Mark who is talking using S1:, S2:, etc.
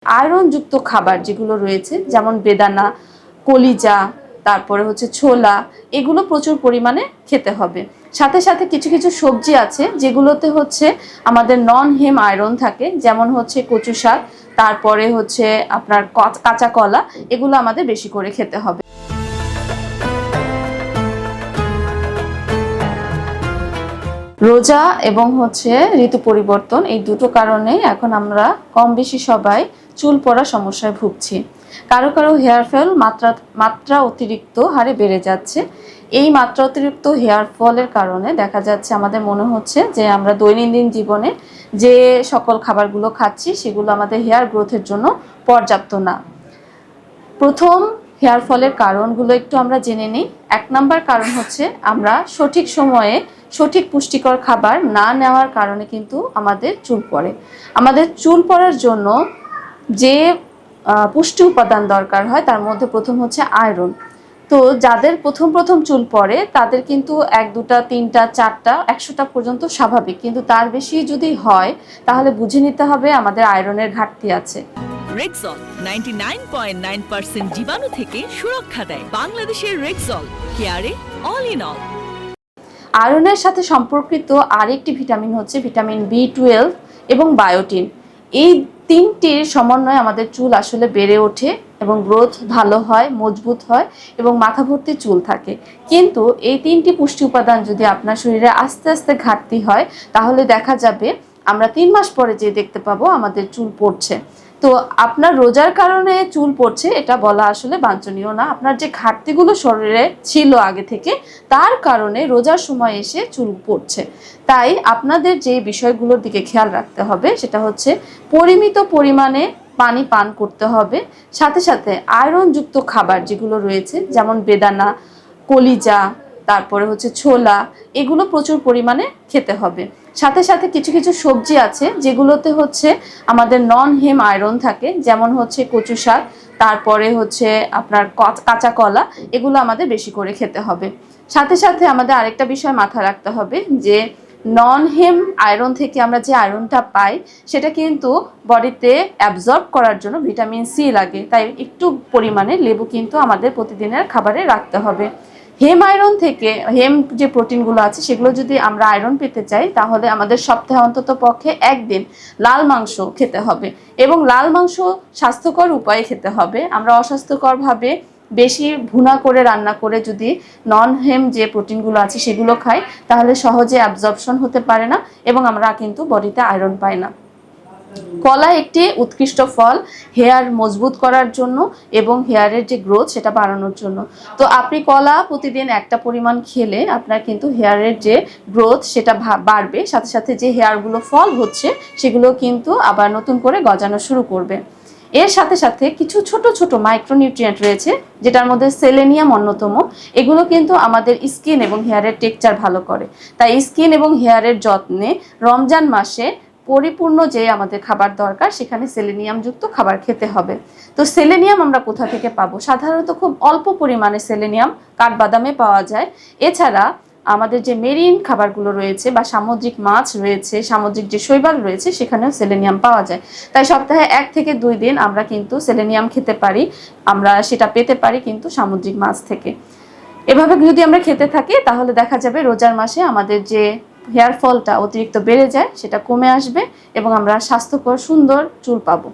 S1: আয়রনযুক্ত খাবার যেগুলো রয়েছে যেমন বেদানা, কলিজা, তারপরে হচ্ছে ছোলা, এগুলো প্রচুর পরিমাণে খেতে হবে। সাথে সাথে কিছু কিছু সবজি আছে যেগুলোতে হচ্ছে আমাদের নন হেম আয়রন থাকে, যেমন হচ্ছে কচু শাক, তারপরে হচ্ছে আপনার কাঁচা কলা, এগুলো আমাদের বেশি করে খেতে হবে। রোজা এবং হচ্ছে ঋতু পরিবর্তন, এই দুটো কারণে এখন আমরা কম বেশি সবাই চুল পড়া সমস্যায় ভুগছি। কারো কারো হেয়ার ফল মাত্রা অতিরিক্ত হারে বেড়ে যাচ্ছে। এই মাত্রা অতিরিক্ত হেয়ার ফলের কারণে দেখা যাচ্ছে আমাদের মনে হচ্ছে যে আমরা দৈনন্দিন জীবনে যে সকল খাবারগুলো খাচ্ছি সেগুলো আমাদের হেয়ার গ্রোথের জন্য পর্যাপ্ত না। প্রথম হেয়ার ফলের কারণগুলো একটু আমরা জেনে নিই। 1 নাম্বার কারণ হচ্ছে আমরা সঠিক সময়ে সঠিক পুষ্টিকর খাবার না নেওয়ার কারণে কিন্তু আমাদের চুল পড়ে। আমাদের চুল পড়ার জন্য যে পুষ্টি উপাদান দরকার হয় তার মধ্যে প্রথম হচ্ছে আয়রন। তো যাদের প্রথম চুল পড়ে তাদের কিন্তু 1, 2টা, 3টা, 4টা, 100টা পর্যন্ত স্বাভাবিক, কিন্তু তার বেশি যদি হয় তাহলে বুঝে নিতে হবে আমাদের আয়রনের ঘাটতি আছে।
S2: রেক্সল 99.9% জীবাণু থেকে সুরক্ষা দেয়। বাংলাদেশের রেক্সল, কেয়ারে অল ইন অল।
S1: আয়রনের সাথে সম্পর্কিত আরেকটি ভিটামিন হচ্ছে ভিটামিন B12 এবং বায়োটিন। এই তিনটির সমন্বয়ে আমাদের চুল আসলে বেড়ে ওঠে এবং গ্রোথ ভালো হয়, মজবুত হয় এবং মাথা ভর্তি চুল থাকে। কিন্তু এই তিনটি পুষ্টি উপাদান যদি আপনার শরীরে আস্তে আস্তে ঘাটতি হয় তাহলে দেখা যাবে আমরা 3 মাস পরে যে দেখতে পাবো আমাদের চুল পড়ছে। তো আপনার রোজার কারণে চুল পড়ছে এটা বলা আসলে বাঞ্ছনীয় না। আপনার যে ঘাটতিগুলো শরীরে ছিল আগে থেকে তার কারণে রোজার সময় এসে চুল পড়ছে। তাই আপনাদের যে বিষয়গুলোর দিকে খেয়াল রাখতে হবে সেটা হচ্ছে পরিমিত পরিমাণে পানি পান করতে হবে। সাথে সাথে আয়রনযুক্ত খাবার যেগুলো রয়েছে যেমন বেদানা, কলিজা, তারপরে হচ্ছে ছোলা, এগুলো প্রচুর পরিমাণে খেতে হবে। সাথে সাথে কিছু কিছু সবজি আছে যেগুলোতে হচ্ছে আমাদের নন হেম আয়রন থাকে, যেমন হচ্ছে কচু শাক, তারপরে হচ্ছে আপনার কাঁচা কলা, এগুলো আমাদের বেশি করে খেতে হবে। সাথে সাথে আমাদের আরেকটা বিষয় মাথায় রাখতে হবে যে নন হেম আয়রন থেকে আমরা যে আয়রনটা পাই সেটা কিন্তু বডিতে অ্যাবজর্ব করার জন্য ভিটামিন সি লাগে, তাই একটু পরিমাণে লেবু কিন্তু আমাদের প্রতিদিনের খাবারে রাখতে হবে। হেম আয়রন থেকে হেম যে প্রোটিনগুলো আছে সেগুলো যদি আমরা আয়রন পেতে চাই তাহলে আমাদের সপ্তাহে অন্তত পক্ষে 1 দিন লাল মাংস খেতে হবে এবং লাল মাংস স্বাস্থ্যকর উপায়ে খেতে হবে। আমরা অস্বাস্থ্যকরভাবে বেশি ভুনা করে রান্না করে যদি নন হেম যে প্রোটিনগুলো আছে সেগুলো খাই তাহলে সহজে অ্যাবজর্পশন হতে পারে না এবং আমরা কিন্তু বডিতে আয়রন পাই না। কলা একটি উৎকৃষ্ট ফল হেয়ার মজবুত করার জন্য এবং হেয়ারের যে গ্রোথ সেটা বাড়ানোর জন্য। তো আপনি কলা প্রতিদিন একটা পরিমাণ খেলে আপনার কিন্তু হেয়ারের যে গ্রোথ সেটা বাড়বে, সাথে সাথে যে হেয়ারগুলো ফল হচ্ছে সেগুলো কিন্তু আবার নতুন করে গজানো শুরু করবে। এর সাথে সাথে কিছু ছোট ছোট মাইক্রোনিউট্রিয়েন্ট রয়েছে যেটার মধ্যে সেলেনিয়াম অন্যতম। এগুলো কিন্তু আমাদের স্কিন এবং হেয়ারের টেক্সচার ভালো করে। তাই স্কিন এবং হেয়ারের যত্নে রমজান মাসে পরিপূর্ণ যে আমাদের খাবার দরকার সেখানে সেলেনিয়ামযুক্ত খাবার খেতে হবে। তো সেলেনিয়াম আমরা কোথা থেকে পাবো? সাধারণত খুব অল্প পরিমাণে সেলেনিয়াম কাঠবাদামে পাওয়া যায়। এছাড়া আমাদের যে মেরিন খাবারগুলো রয়েছে বা সামুদ্রিক মাছ রয়েছে, সামুদ্রিক যে শৈবাল রয়েছে সেখানেও সেলেনিয়াম পাওয়া যায়। তাই সপ্তাহে 1 থেকে 2 দিন আমরা কিন্তু সেলেনিয়াম খেতে পারি। আমরা সেটা পেতে পারি কিন্তু সামুদ্রিক মাছ থেকে। এভাবে যদি আমরা খেতে থাকি তাহলে দেখা যাবে রোজার মাসে আমাদের যে হেয়ার ফলটা অতিরিক্ত বেড়ে যায় সেটা কমে আসবে এবং আমরা স্বাস্থ্যকর সুন্দর চুল পাবো।